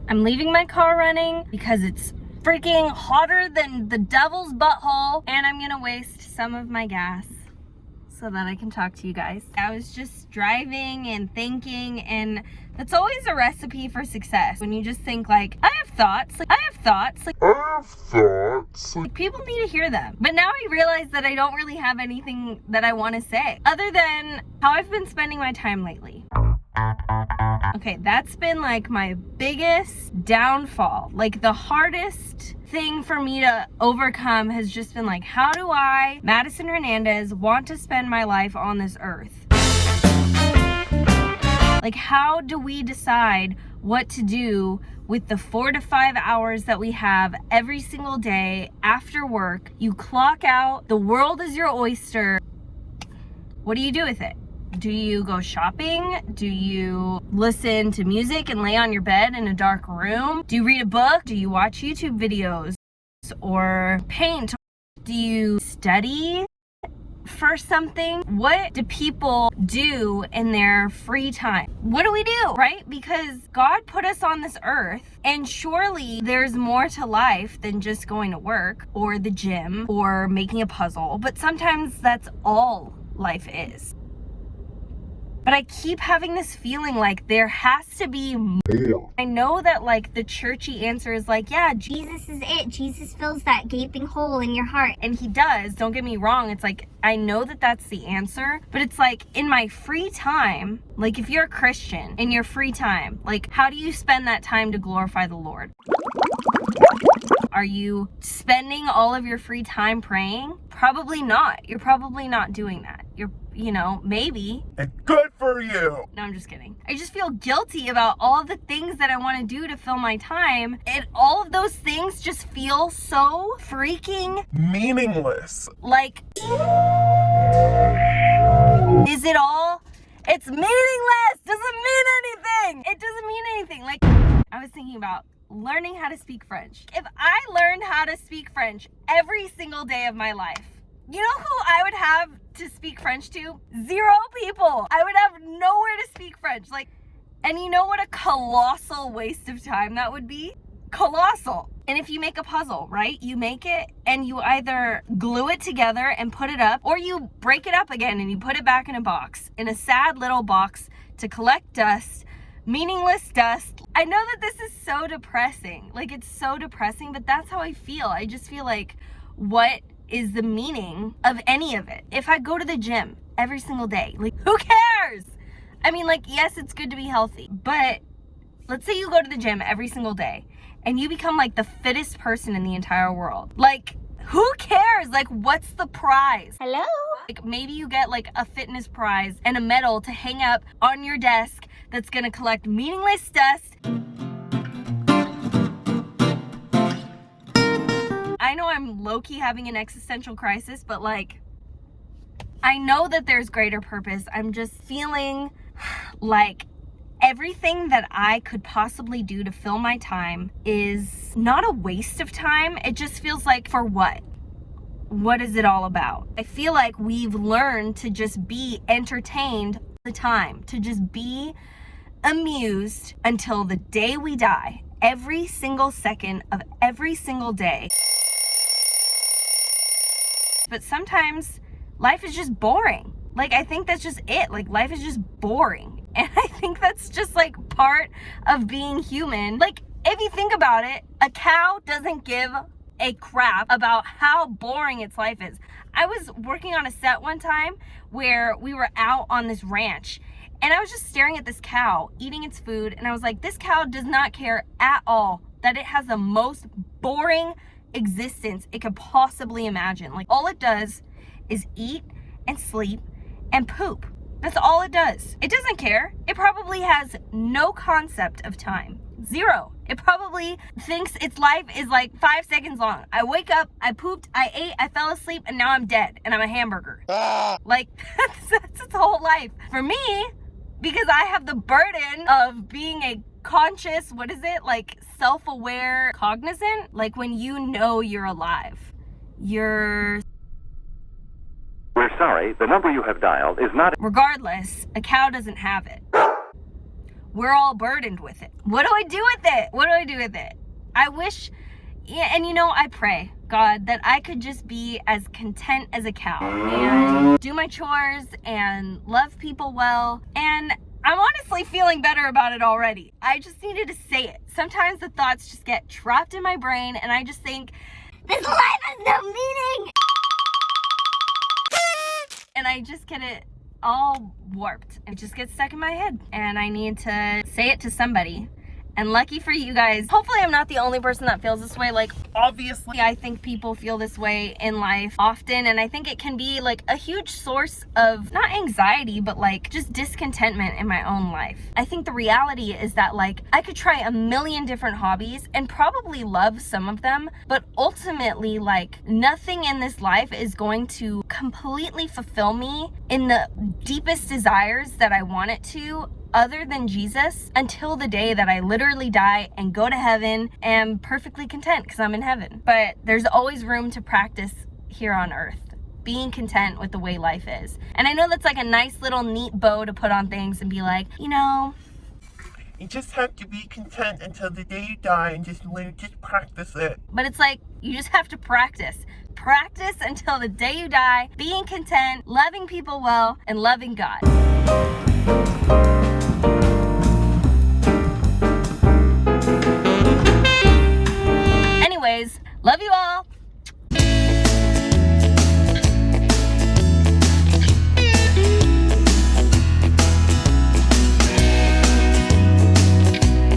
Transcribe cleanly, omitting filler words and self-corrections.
I'm leaving my car running because it's freaking hotter than the devil's butthole, and I'm gonna waste some of my gas so that I can talk to you guys. I was just driving and thinking, and that's always a recipe for success. When you just think like, I have thoughts, like people need to hear them. But now I realize that I don't really have anything that I want to say other than how I've been spending my time lately. Okay, that's been like my biggest downfall. Like the hardest thing for me to overcome has just been like, how do I, Madison Hernandez, want to spend my life on this earth? Like, how do we decide what to do with the 4 to 5 hours that we have every single day after work? You clock out, the world is your oyster. What do you do with it? Do you go shopping? Do you listen to music and lay on your bed in a dark room? Do you read a book? Do you watch YouTube videos or paint? Do you study for something? What do people do in their free time? What do we do, right? Because God put us on this earth, and surely there's more to life than just going to work or the gym or making a puzzle, but sometimes that's all life is. But I keep having this feeling like there has to be more. I know that like the churchy answer is like, yeah, Jesus is it. Jesus fills that gaping hole in your heart. And he does, don't get me wrong. It's like, I know that that's the answer, but it's like in my free time, like if you're a Christian in your free time, like how do you spend that time to glorify the Lord? Are you spending all of your free time praying? Probably not. You're probably not doing that. You know, maybe. And good for you. No, I'm just kidding. I just feel guilty about all of the things that I want to do to fill my time. And all of those things just feel so freaking meaningless. Like, is it all? It's meaningless. Doesn't mean anything. It doesn't mean anything. Like, I was thinking about learning how to speak French. If I learned how to speak French every single day of my life, you know who I would have to speak French to? 0 people. I would have nowhere to speak French. Like, and you know what a colossal waste of time that would be? Colossal. And if you make a puzzle, right? You make it and you either glue it together and put it up, or you break it up again and you put it back in a box, in a sad little box to collect dust, meaningless dust. I know that this is so depressing. Like, it's so depressing, but that's how I feel. I just feel like, what is the meaning of any of it? If I go to the gym every single day, like, who cares? I mean, like, yes, it's good to be healthy, but let's say you go to the gym every single day and you become like the fittest person in the entire world. Like, who cares? Like, what's the prize? Hello? Like, maybe you get like a fitness prize and a medal to hang up on your desk that's gonna collect meaningless dust. I know I'm low-key having an existential crisis, but like, I know that there's greater purpose. I'm just feeling like everything that I could possibly do to fill my time is not a waste of time. It just feels like, for what? What is it all about? I feel like we've learned to just be entertained all the time, to just be amused until the day we die, every single second of every single day. But sometimes life is just boring. Like, I think that's just it. Like, life is just boring. And I think that's just like part of being human. Like, if you think about it, a cow doesn't give a crap about how boring its life is. I was working on a set one time where we were out on this ranch, and I was just staring at this cow eating its food, and I was like, this cow does not care at all that it has the most boring existence it could possibly imagine. Like, all it does is eat and sleep and poop. That's all it does. It doesn't care. It probably has no concept of time. 0. It probably thinks its life is like 5 seconds long. I wake up, I pooped, I ate, I fell asleep, and now I'm dead and I'm a hamburger. Like, that's its whole life. For me, because I have the burden of being a conscious, what is it? Like, self-aware, cognizant. Like, when you know you're alive, you're... We're sorry, the number you have dialed is not... Regardless, a cow doesn't have it. we're all burdened with it. What do I do with it? What do I do with it? I wish, and you know, I pray, God, that I could just be as content as a cow and do my chores and love people well. And I'm honestly feeling better about it already. I just needed to say it. Sometimes the thoughts just get trapped in my brain and I just think, this life has no meaning. And I just get it all warped. It just gets stuck in my head and I need to say it to somebody. And lucky for you guys, hopefully I'm not the only person that feels this way. Like, obviously I think people feel this way in life often, and I think it can be like a huge source of not anxiety, but like just discontentment in my own life. I think the reality is that like I could try a million different hobbies and probably love some of them, but ultimately like nothing in this life is going to completely fulfill me in the deepest desires that I want it to, other than Jesus, until the day that I literally die and go to heaven and am perfectly content because I'm in heaven. But there's always room to practice here on earth, being content with the way life is. And I know that's like a nice little neat bow to put on things and be like, you know, You just have to be content until the day you die and just practice it. but it's like you just have to practice. Practice until the day you die, being content, loving people well, and loving God. Anyways, love you all.